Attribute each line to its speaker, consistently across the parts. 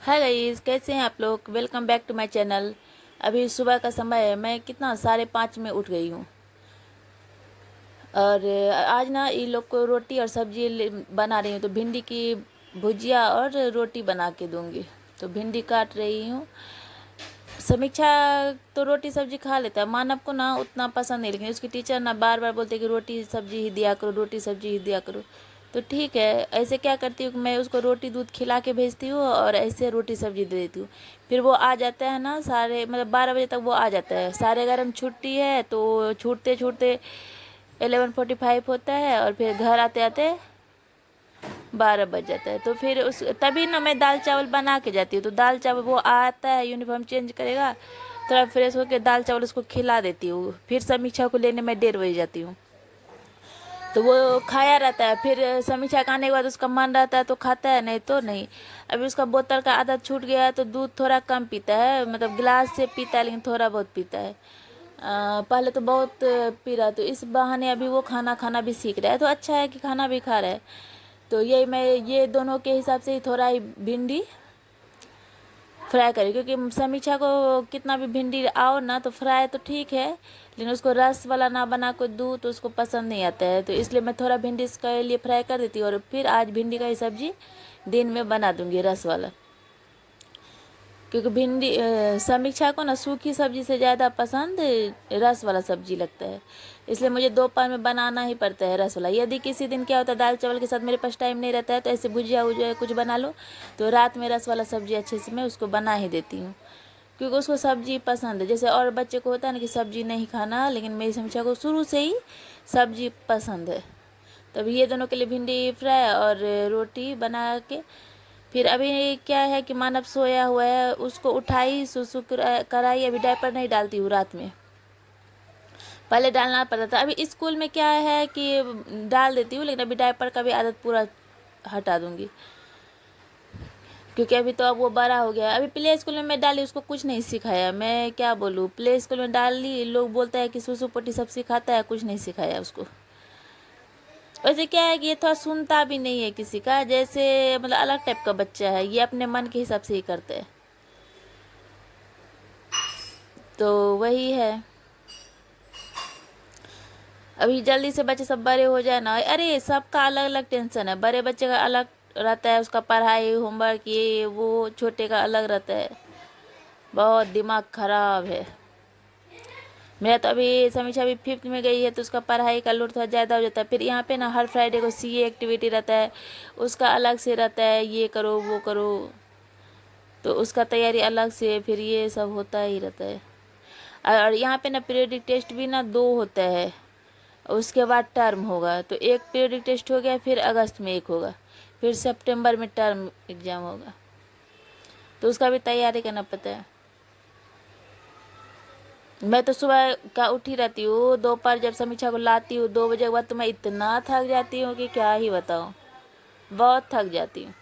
Speaker 1: Hi guys, कैसे हैं आप लोग। Welcome back to my channel. अभी सुबह का समय है। मैं कितना 5:30 में उठ गई हूँ। और आज ना ये लोग को रोटी और सब्जी बना रही हूँ। तो भिंडी की भुजिया और रोटी बना के दूँगी। तो भिंडी काट रही हूँ। समीक्षा तो रोटी सब्जी खा लेता है। मानव को ना उतना पसंद नहीं, लेकिन उसकी टीचर ना बार बार बोलते कि रोटी सब्जी ही दिया करो, रोटी सब्जी ही दिया करो। तो ठीक है, ऐसे क्या करती हूँ कि मैं उसको रोटी दूध खिला के भेजती हूँ और ऐसे रोटी सब्जी दे देती हूँ। फिर वो आ जाता है ना 12 बजे तक वो आ जाता है। 11:30 में छुट्टी है, तो छूटते छूटते 11:45 होता है और फिर घर आते आते 12 बज जाता है। तो फिर उस तभी ना मैं दाल चावल बना के जाती हूँ। तो दाल चावल वो आता है, यूनिफॉर्म चेंज करेगा, थोड़ा फ्रेश होकर दाल चावल उसको खिला देती हूँ। फिर समीक्षा को लेने में 1:30 बज जाती हूँ। तो वो खाया रहता है। फिर समीक्षा खाने के बाद उसका मन रहता है तो खाता है, नहीं तो नहीं। अभी उसका बोतल का आदत छूट गया है, तो दूध थोड़ा कम पीता है, मतलब गिलास से पीता है, लेकिन थोड़ा बहुत पीता है। पहले तो बहुत पी रहा है, तो इस बहाने अभी वो खाना खाना भी सीख रहा है। तो अच्छा है कि खाना भी खा रहा है। तो यही मैं ये दोनों के हिसाब से ही थोड़ा ही भिंडी फ्राई करी, क्योंकि समीक्षा को कितना भी भिंडी आओ ना तो फ्राई तो ठीक है, लेकिन उसको रस वाला ना बना को दूँ तो उसको पसंद नहीं आता है। तो इसलिए मैं थोड़ा भिंडी इसके लिए फ्राई कर देती हूँ और फिर आज भिंडी का ही सब्जी दिन में बना दूँगी रस वाला। क्योंकि समीक्षा को ना सूखी सब्जी से ज़्यादा पसंद रस वाला सब्जी लगता है। इसलिए मुझे दोपहर में बनाना ही पड़ता है रस वाला। यदि किसी दिन क्या होता है, दाल चावल के साथ मेरे पास टाइम नहीं रहता है, तो ऐसे भुजिया वुजिया कुछ बना लो, तो रात में रस वाला सब्जी अच्छे से मैं उसको बना ही देती हूँ। क्योंकि उसको सब्जी पसंद है। जैसे और बच्चे को होता है ना कि सब्जी नहीं खाना, लेकिन मेरी समीक्षा को शुरू से ही सब्जी पसंद है। तभी ये दोनों के लिए भिंडी फ्राई और रोटी बना के फिर अभी क्या है कि मानव सोया हुआ है, उसको उठाई, सुसु कराई। अभी डायपर नहीं डालती हूँ रात में, पहले डालना पड़ता था। अभी स्कूल में क्या है कि डाल देती हूँ, लेकिन अभी डायपर का भी आदत पूरा हटा दूंगी, क्योंकि अभी तो अब वो बड़ा हो गया है। अभी प्ले स्कूल में मैं डाली, उसको कुछ नहीं सिखाया। मैं क्या बोलूँ, प्ले स्कूल में डाल ली, लोग बोलता है कि सुसु पोटी सब सिखाता है, कुछ नहीं सिखाया उसको। वैसे क्या है कि ये थोड़ा सुनता भी नहीं है किसी का, जैसे मतलब अलग टाइप का बच्चा है, ये अपने मन के हिसाब से ही करते हैं। तो वही है। अभी जल्दी से बच्चे सब बड़े हो जाए ना। अरे सबका अलग अलग टेंशन है। बड़े बच्चे का अलग रहता है, उसका पढ़ाई होमवर्क ये वो, छोटे का अलग रहता है। बहुत दिमाग खराब है मेरा। तो अभी समीक्षा अभी 5th में गई है, तो उसका पढ़ाई का लोड थोड़ा ज़्यादा हो जाता है। फिर यहाँ पे ना हर फ्राइडे को सीए एक्टिविटी रहता है, उसका अलग से रहता है, ये करो वो करो, तो उसका तैयारी अलग से, फिर ये सब होता ही रहता है। और यहाँ पे ना पीरियडिक टेस्ट भी ना 2 होता है, उसके बाद टर्म होगा। तो एक पीरियडिक टेस्ट हो गया, फिर अगस्त में एक होगा, फिर सितंबर में टर्म एग्ज़ाम होगा। तो उसका भी तैयारी करना पड़ता है। मैं तो सुबह का उठी रहती हूँ, दोपहर जब समीक्षा को लाती हूँ 2 बजे के बाद, तो मैं इतना थक जाती हूँ कि क्या ही बताऊँ, बहुत थक जाती हूँ।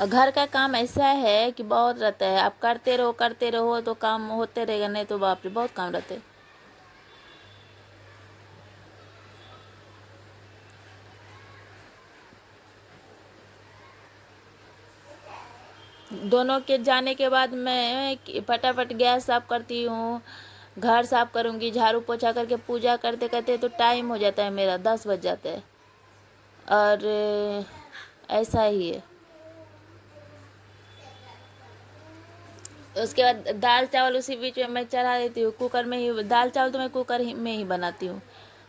Speaker 1: और घर का काम ऐसा है कि बहुत रहता है, आप करते रहो तो काम होते रहेगा, नहीं तो बाप रे बहुत काम रहते हैं। दोनों के जाने के बाद मैं फटाफट गैस साफ करती हूँ, घर साफ करूँगी, झाड़ू पोछा करके पूजा करते करते तो टाइम हो जाता है मेरा, 10 बज जाता है। और ऐसा ही है। उसके बाद दाल चावल उसी बीच में मैं चढ़ा देती हूँ कुकर में ही। दाल चावल तो मैं कुकर में ही बनाती हूँ,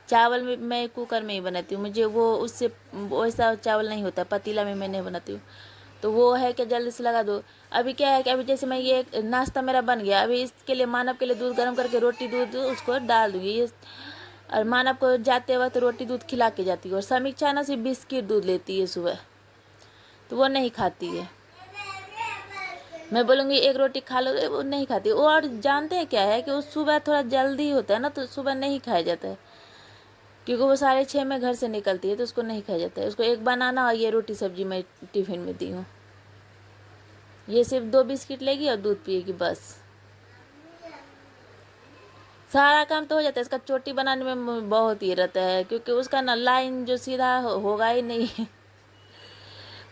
Speaker 1: चावल में मैं कुकर में ही बनाती हूँ। मुझे वो उससे वैसा चावल नहीं होता, पतीला में मैं नहीं बनाती हूँ। तो वो है कि जल्दी से लगा दो। अभी क्या है कि अभी जैसे मैं ये नाश्ता मेरा बन गया, अभी इसके लिए मानव के लिए दूध गर्म करके रोटी दूध उसको डाल दूँगी ये। और मानव को जाते वक्त रोटी दूध खिला के जाती हूँ। और समीक्षा ना सिर्फ बिस्किट दूध लेती है सुबह, तो वो नहीं खाती है। मैं बोलूँगी एक रोटी खा लो, वो नहीं खाती वो। और जानते हैं क्या है कि वो सुबह थोड़ा जल्दी होता है ना, तो सुबह नहीं खाया जाता है, क्योंकि वो 6:30 में घर से निकलती है, तो उसको नहीं खाया जाता है। उसको एक बनाना और ये रोटी सब्जी मैं टिफिन में दी हूँ। ये सिर्फ 2 बिस्किट लेगी और दूध पिएगी बस। सारा काम तो हो जाता है, इसका चोटी बनाने में बहुत ये रहता है, क्योंकि उसका ना लाइन जो सीधा होगा ही नहीं।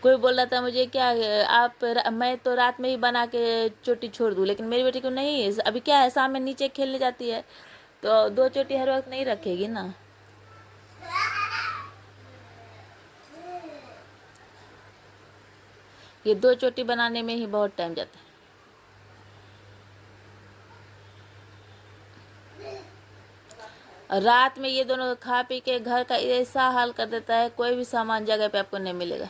Speaker 1: कोई बोल रहा था मुझे क्या मैं तो रात में ही बना के चोटी छोड़ दूँ, लेकिन मेरी बेटी को नहीं, अभी क्या है शाम में नीचे खेलने जाती है तो 2 चोटी हर वक्त नहीं रखेगी ना। ये 2 चोटी बनाने में ही बहुत टाइम जाता है। रात में ये दोनों खा पी के घर का ऐसा हाल कर देता है, कोई भी सामान जगह पे आपको नहीं मिलेगा।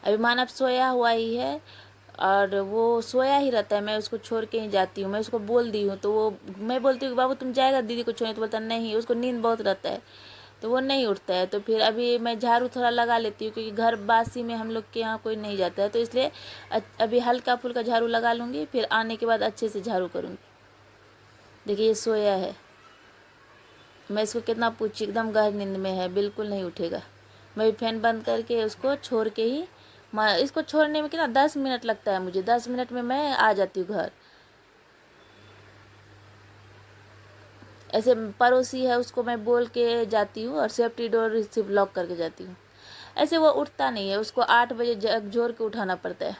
Speaker 1: अभी मानव सोया हुआ ही है और वो सोया ही रहता है, मैं उसको छोड़ के ही जाती हूँ। मैं उसको बोल दी हूँ तो वो, मैं बोलती हूँ कि बाबू तुम जाएगा दीदी को छोड़ने, तो बोलता नहीं, उसको नींद बहुत रहता है तो वो नहीं उठता है। तो फिर अभी मैं झाड़ू थोड़ा लगा लेती हूँ, क्योंकि घर बासी में हम लोग के यहाँ कोई नहीं जाता है, तो इसलिए अभी हल्का फुल्का झाड़ू लगा लूँगी, फिर आने के बाद अच्छे से झाड़ू करूँगी। देखिए ये सोया है, मैं इसको कितना पूछी, एकदम गहर नींद में है, बिल्कुल नहीं उठेगा। मैं भी फैन बंद करके उसको छोड़ के ही, इसको छोड़ने में कितना 10 मिनट लगता है मुझे, 10 मिनट में मैं आ जाती हूँ घर। ऐसे पड़ोसी है उसको मैं बोल के जाती हूँ और सेफ्टी डोर सिर्फ लॉक करके जाती हूँ। ऐसे वो उठता नहीं है, उसको 8 बजे झकझोर के उठाना पड़ता है।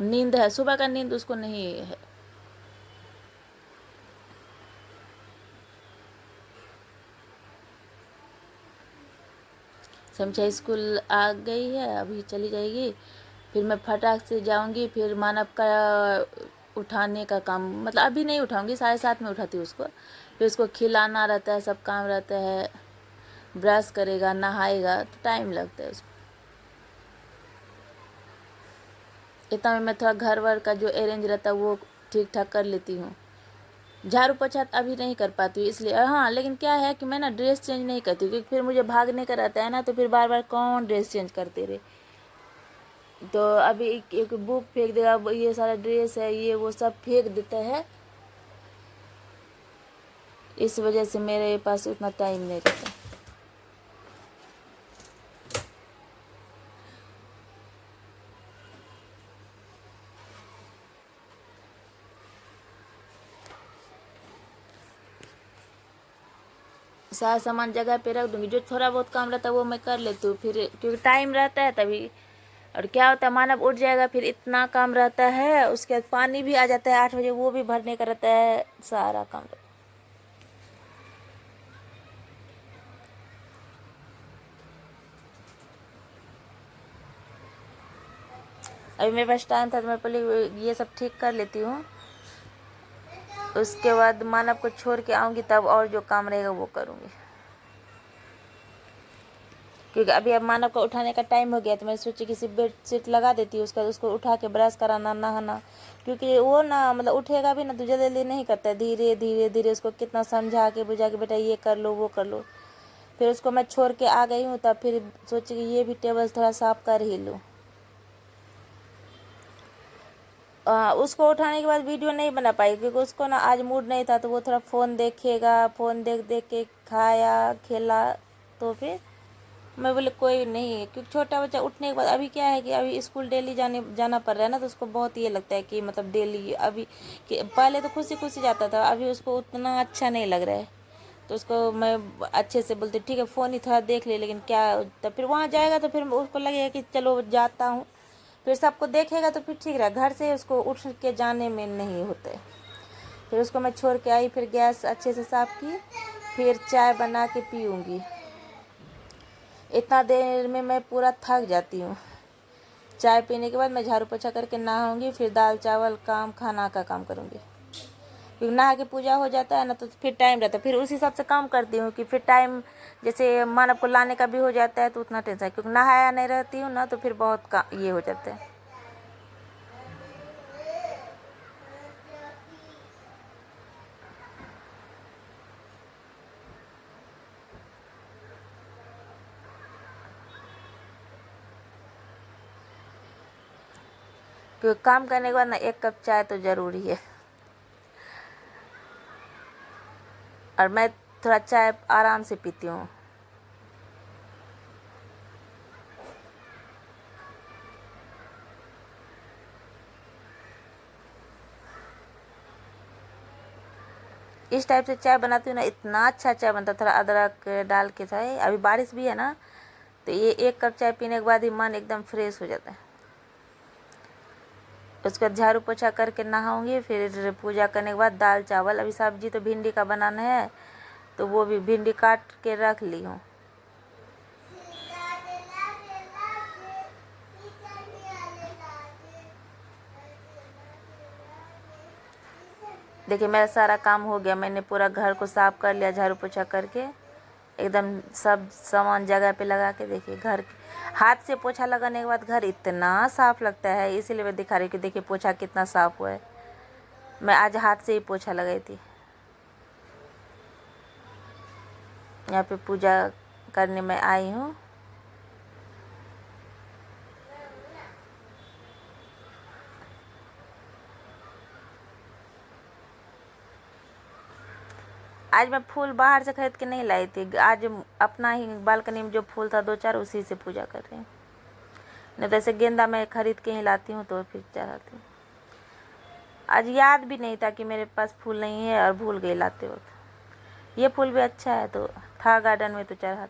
Speaker 1: नींद है, सुबह का नींद उसको नहीं है। समझा स्कूल आ गई है, अभी चली जाएगी, फिर मैं फटाक से जाऊंगी, फिर मानव का उठाने का काम, मतलब अभी नहीं उठाऊंगी, 7:30 में उठाती हूँ उसको, फिर उसको खिलाना रहता है, सब काम रहता है, ब्रश करेगा, नहाएगा, तो टाइम लगता है उसको। इतना में मैं थोड़ा घर वर का जो अरेंज रहता है वो ठीक ठाक कर लेती हूँ। झाड़ू पोछा अभी नहीं कर पाती हूँ इसलिए, हाँ, लेकिन क्या है कि मैं ना ड्रेस चेंज नहीं करती हूँ, क्योंकि फिर मुझे भागने का रहता है ना, तो फिर बार बार कौन ड्रेस चेंज करते रहे। तो अभी एक बुक फेंक देगा, ये सारा ड्रेस है ये वो सब फेंक देता है, इस वजह से मेरे पास उतना टाइम नहीं रहता। सारा सामान जगह पे रख दूंगी, जो थोड़ा बहुत काम रहता है वो मैं कर लेती हूँ, फिर क्योंकि टाइम रहता है तभी। और क्या होता है, मानव उठ जाएगा, फिर इतना काम रहता है, उसके बाद पानी भी आ जाता है 8 बजे, वो भी भरने का रहता है, सारा काम रहता है। अभी मेरे पास टाइम था तो मैं पहले ये सब ठीक कर लेती हूँ, उसके बाद मानव को छोड़ के आऊँगी, तब और जो काम रहेगा वो करूँगी। क्योंकि अभी अब मानव को उठाने का टाइम हो गया, तो मैं सोची किसी बेड शीट लगा देती हूँ, उसका उसको उठा के ब्रश कराना, नहाना, क्योंकि वो ना मतलब उठेगा भी ना तो जल्दी जल्दी नहीं करता है, धीरे धीरे धीरे उसको कितना समझा के बुझा के बेटा ये कर लो वो कर लो। फिर उसको मैं छोड़ के आ गई हूँ, तब फिर सोची कि ये भी टेबल थोड़ा साफ कर ही लूँ। उसको उठाने के बाद वीडियो नहीं बना पाई, क्योंकि उसको ना आज मूड नहीं था, तो वो थोड़ा फ़ोन देखेगा, फ़ोन देख देख के खाया खेला, तो फिर मैं बोले कोई नहीं है, क्योंकि छोटा बच्चा उठने के बाद, अभी क्या है कि अभी स्कूल डेली जाना पड़ रहा है ना, तो उसको बहुत ये लगता है कि मतलब डेली, अभी कि पहले तो खुशी खुशी जाता था, अभी उसको उतना अच्छा नहीं लग रहा है, तो उसको मैं अच्छे से बोलती ठीक है फ़ोन ही थोड़ा देख ले, लेकिन क्या, तो फिर वहाँ जाएगा तो फिर उसको लगेगा कि चलो जाता हूँ, फिर सबको देखेगा तो फिर ठीक रहा, घर से उसको उठ के जाने में नहीं होते। फिर उसको मैं छोड़ के आई, फिर गैस अच्छे से साफ़ की, फिर चाय बना के पीऊँगी। इतना देर में मैं पूरा थक जाती हूँ। चाय पीने के बाद मैं झाड़ू पोछा करके नहाऊंगी, फिर दाल चावल खाना का काम करूँगी, क्योंकि नहा के पूजा हो जाता है ना, तो फिर टाइम रहता है, फिर उस हिसाब से काम करती हूँ कि फिर टाइम, जैसे मानव को लाने का भी हो जाता है तो उतना टेंशन, क्योंकि नहाया नहीं रहती हूँ ना, तो फिर बहुत ये हो जाता है। क्योंकि काम करने के बाद ना 1 कप चाय तो ज़रूरी है, और मैं थोड़ा चाय आराम से पीती हूँ। इस टाइप से चाय बनाती हूँ ना, इतना अच्छा चाय बनता है। थोड़ा अदरक डाल के चाय, अभी बारिश भी है ना, तो ये 1 कप चाय पीने के बाद ही मन एकदम फ्रेश हो जाता है। उसके बाद झाड़ू पोछा करके नहाऊंगी, फिर पूजा करने के बाद दाल चावल। अभी सब्जी तो भिंडी का बनाना है, तो वो भी भिंडी काट के रख ली हूँ। देखिए मेरा सारा काम हो गया, मैंने पूरा घर को साफ कर लिया झाड़ू पोछा करके, एकदम सब सामान जगह पे लगा के। देखिए घर हाथ से पोछा लगाने के बाद घर इतना साफ लगता है, इसीलिए मैं दिखा रही हूँ कि देखिए पोछा कितना साफ हुआ है। मैं आज हाथ से ही पोछा लगाई थी। यहाँ पे पूजा करने में आई हूँ। आज मैं फूल बाहर से खरीद के नहीं लाई थी, आज अपना ही बालकनी में जो फूल था 2-4 उसी से पूजा कर रही हूँ। नहीं तो ऐसे गेंदा मैं खरीद के ही लाती हूँ तो फिर चढ़ाती हूँ। आज याद भी नहीं था कि मेरे पास फूल नहीं है और भूल गई लाते वक्त। ये फूल भी अच्छा है तो था गार्डन में तो चढ़ा